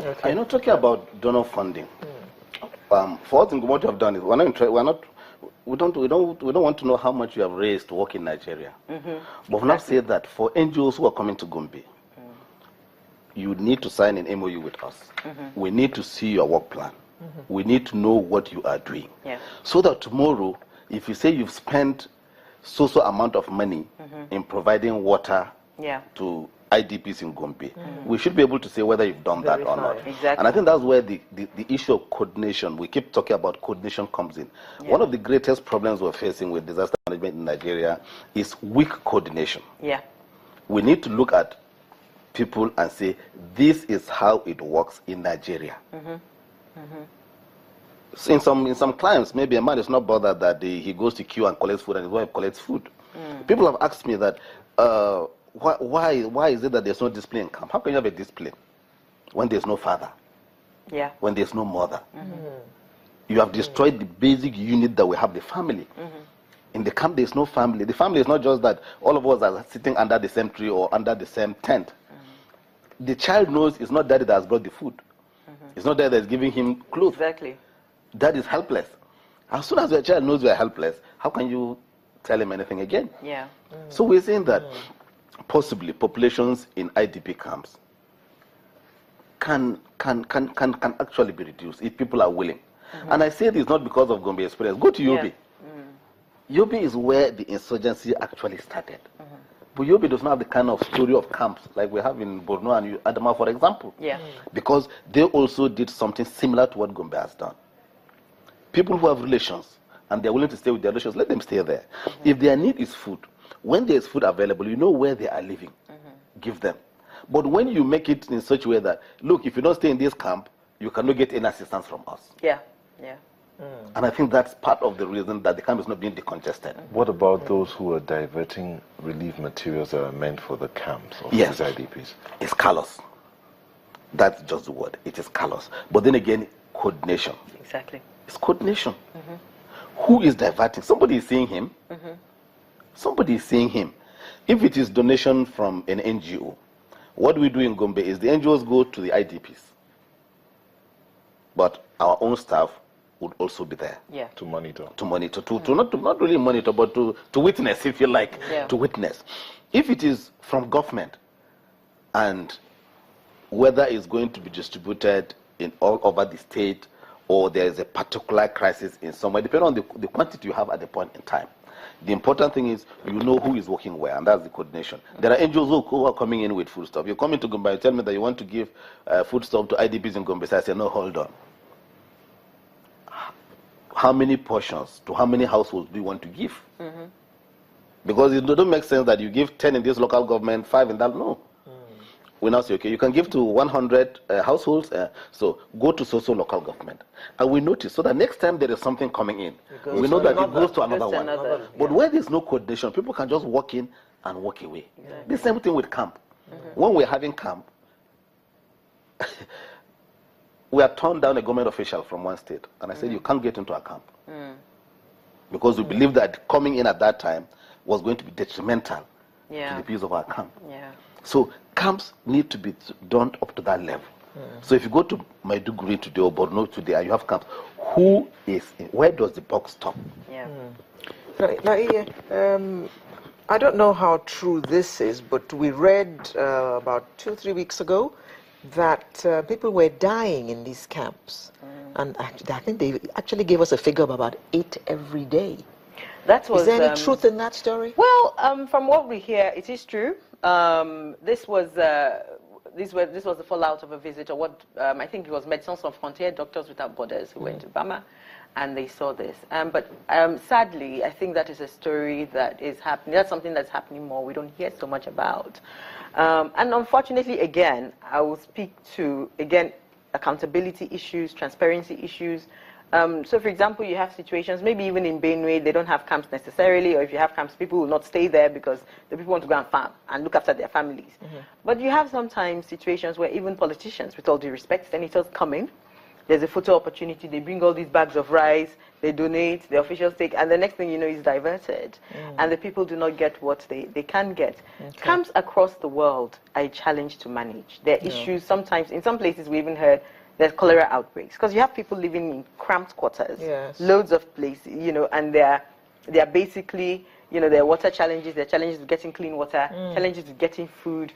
Okay. Talking about donor funding. For us, what we have done is we don't want to know how much you have raised to work in Nigeria. But we have said that for NGOs who are coming to Gombe, you need to sign an MOU with us. We need to see your work plan. We need to know what you are doing. So that tomorrow, if you say you've spent so amount of money in providing water to IDPs in Gombe, we should be able to say whether you've done that or not. Exactly. And I think that's where the issue of coordination, we keep talking about coordination, comes in. One of the greatest problems we're facing with disaster management in Nigeria is weak coordination. We need to look at people and say, this is how it works in Nigeria. So in some clients, maybe a man is not bothered that he goes to queue and collects food and his wife collects food. People have asked me that, why is it that there's no discipline in camp? How can you have a discipline when there's no father? When there's no mother? You have destroyed the basic unit that we have, the family. In the camp, there's no family. The family is not just that all of us are sitting under the same tree or under the same tent. The child knows it's not daddy that has brought the food. It's not daddy that's giving him clothes. Exactly. Dad is helpless. As soon as your child knows you are helpless, how can you tell him anything again? So we're saying that possibly populations in IDP camps can actually be reduced if people are willing. And I say this not because of Gombe experience. Go to Yobe. Yobe is where the insurgency actually started. But Yobe does not have the kind of story of camps like we have in Borno and Adama, for example. Because they also did something similar to what Gombe has done. People who have relations and they're willing to stay with their relations, let them stay there. If their need is food, when there's food available, you know where they are living. Give them. But when you make it in such a way that, look, if you don't stay in this camp, you cannot get any assistance from us. And I think that's part of the reason that the camp is not being decongested. What about those who are diverting relief materials that are meant for the camps of these IDPs? It's callous. That's just the word. It is callous. But then again, coordination. Exactly. It's coordination. Who is diverting? Somebody is seeing him. Somebody is seeing him. If it is donation from an NGO, what we do in Gombe is the NGOs go to the IDPs. But our own staff would also be there. To monitor. To monitor. Not really monitor, but to witness, if you like. To witness. If it is from government, and whether it's going to be distributed in all over the state, or there is a particular crisis in somewhere, depending on the quantity you have at the point in time. The important thing is you know who is working where, and that's the coordination. There are NGOs who are coming in with food stuff. You come into Gombe, you tell me that you want to give food stuff to IDPs in Gombe. So I say, no, hold on. How many portions to how many households do you want to give? Because it doesn't make sense that you give 10 in this local government, 5 in that. No. We now say, okay, you can give to 100 households, so go to social local government. And we notice, so that next time there is something coming in, we know that it goes to another one. But where there's no coordination, people can just walk in and walk away. The same thing with camp. When we're having camp, we are turned down a government official from one state. And I said, you can't get into a camp. Because we believe that coming in at that time was going to be detrimental to the peace of our camp. So camps need to be done up to that level. So if you go to Maiduguri today or Borno today and you have camps, where does the buck stop? I don't know how true this is, but we read about 2-3 weeks ago that people were dying in these camps. And I think they actually gave us a figure of about 8 every day. Is there any truth in that story? Well, from what we hear, it is true. This was the fallout of a visit, or what I think it was Médecins Sans Frontières, Doctors Without Borders, who went to Bama, and they saw this. But sadly, I think that is a story that is happening. That's something that's happening more. We don't hear so much about. And unfortunately, again, I will speak to accountability issues, transparency issues. So, for example, you have situations, maybe even in Benue, they don't have camps necessarily, or if you have camps, people will not stay there because the people want to go and farm and look after their families. But you have sometimes situations where even politicians, with all due respect, senators come in there's a photo opportunity, they bring all these bags of rice, they donate, the officials take, and the next thing you know is diverted. And the people do not get what they can get. Okay. Camps across the world are a challenge to manage. There are issues sometimes, in some places we even heard there's cholera outbreaks, because you have people living in cramped quarters, loads of places, you know, and they're basically, you know, there are water challenges, there are challenges with getting clean water, challenges with getting food.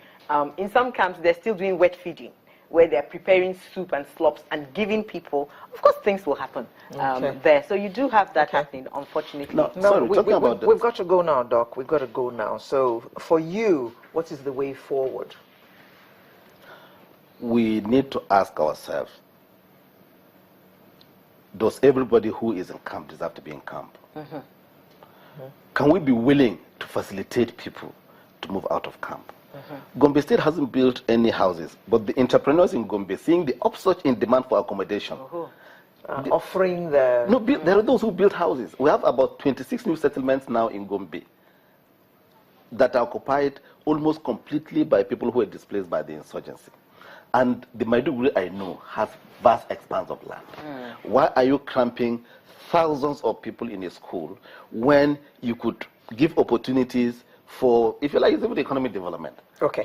In some camps, they're still doing wet feeding, where they're preparing soup and slops and giving people. Of course, things will happen there. So you do have that happening, unfortunately. No, we've got to go now, Doc. We've got to go now. So for you, what is the way forward? We need to ask ourselves, does everybody who is in camp deserve to be in camp? Can we be willing to facilitate people to move out of camp? Gombe State hasn't built any houses, but the entrepreneurs in Gombe, seeing the upsurge in demand for accommodation, offering the... No, there are those who build houses. We have about 26 new settlements now in Gombe that are occupied almost completely by people who are displaced by the insurgency. And the Maiduguri I know has vast expanse of land. Why are you cramping thousands of people in a school when you could give opportunities for, if you like, it's even economic development,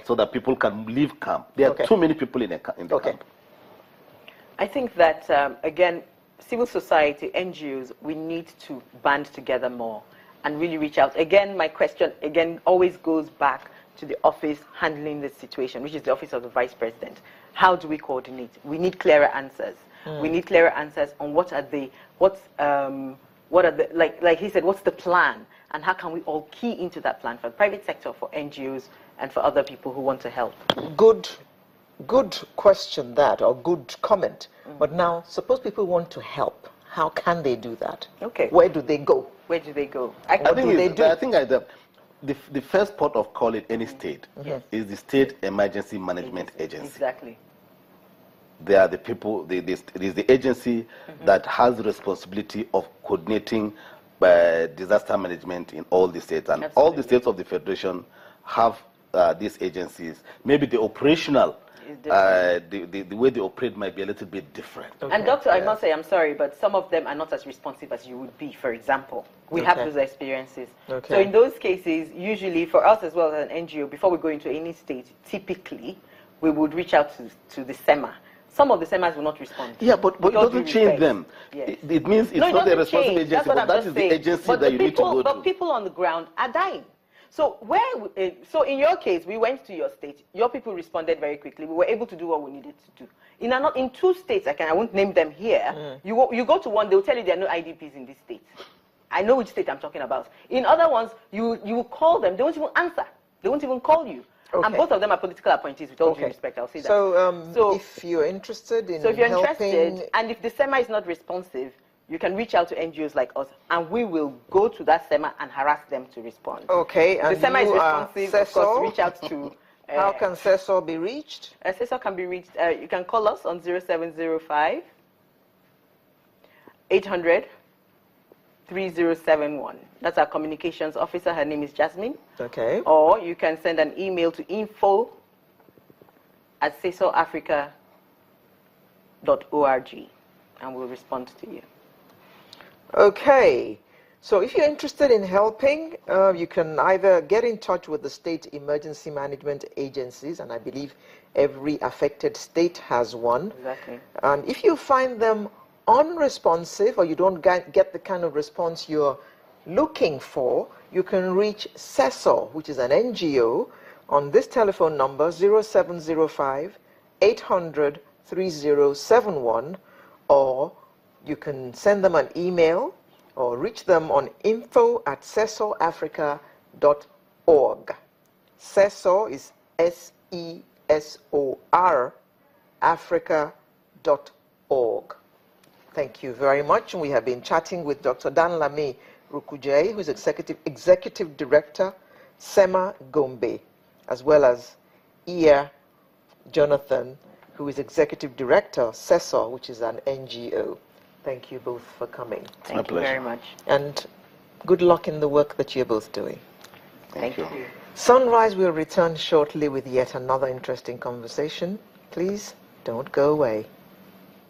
so that people can leave camp? There are too many people in the camp. I think that, again, civil society, NGOs, we need to band together more and really reach out. Again, my question, again, always goes back to the office handling this situation, which is the office of the Vice President. How do we coordinate? We need clearer answers. We need clearer answers on what are the, like he said, what's the plan? And how can we all key into that plan for the private sector, for NGOs, and for other people who want to help? Good question that, or good comment. But now, suppose people want to help. How can they do that? Where do they go? Where do they go? I think the first port of call in any state is the State Emergency Management Agency. Exactly. They are the people, it is the agency that has the responsibility of coordinating disaster management in all the states. And all the states of the Federation have these agencies. Maybe the operational, the way they operate might be a little bit different. And Doctor, I must say, I'm sorry, but some of them are not as responsive as you would be, for example. We have those experiences. So in those cases, usually for us as well as an NGO, before we go into any state, typically, we would reach out to the SEMA. Some of the SEMAs will not respond. Yeah, but it doesn't change them. It means it's not the responsible agency, but that is the agency that you need to go to. But people on the ground are dying. So so in your case, we went to your state. Your people responded very quickly. We were able to do what we needed to do. In two states, I won't name them here. You go to one, they'll tell you there are no IDPs in this state. I know which state I'm talking about. In other ones, you call them, they won't even answer. They won't even call you. And both of them are political appointees, with all due respect, I'll say that. So if you're interested in helping... and if the SEMA is not responsive, you can reach out to NGOs like us, and we will go to that SEMA and harass them to respond. And the SEMA is responsive, of course, reach out to... How can CESO be reached? CESO can be reached, you can call us on 0705 800 3071. That's our communications officer. Her name is Jasmine. Or you can send an email to info@cesoafrica.org, and we'll respond to you. So if you're interested in helping, you can either get in touch with the state emergency management agencies, and I believe every affected state has one. And if you find them unresponsive, or you don't get the kind of response you're looking for, you can reach CESO, which is an NGO, on this telephone number 0705 800 3071, or you can send them an email or reach them on info@cesoafrica.org. CESO is SESOR, Africa.org. Thank you very much. We have been chatting with Dr. Danlami Rukuje, who is Executive Director, SEMA Gombe, as well as Iya Jonathan, who is Executive Director, CESO, which is an NGO. Thank you both for coming. Thank you very much. And good luck in the work that you're both doing. Thank you. Sunrise will return shortly with yet another interesting conversation. Please don't go away.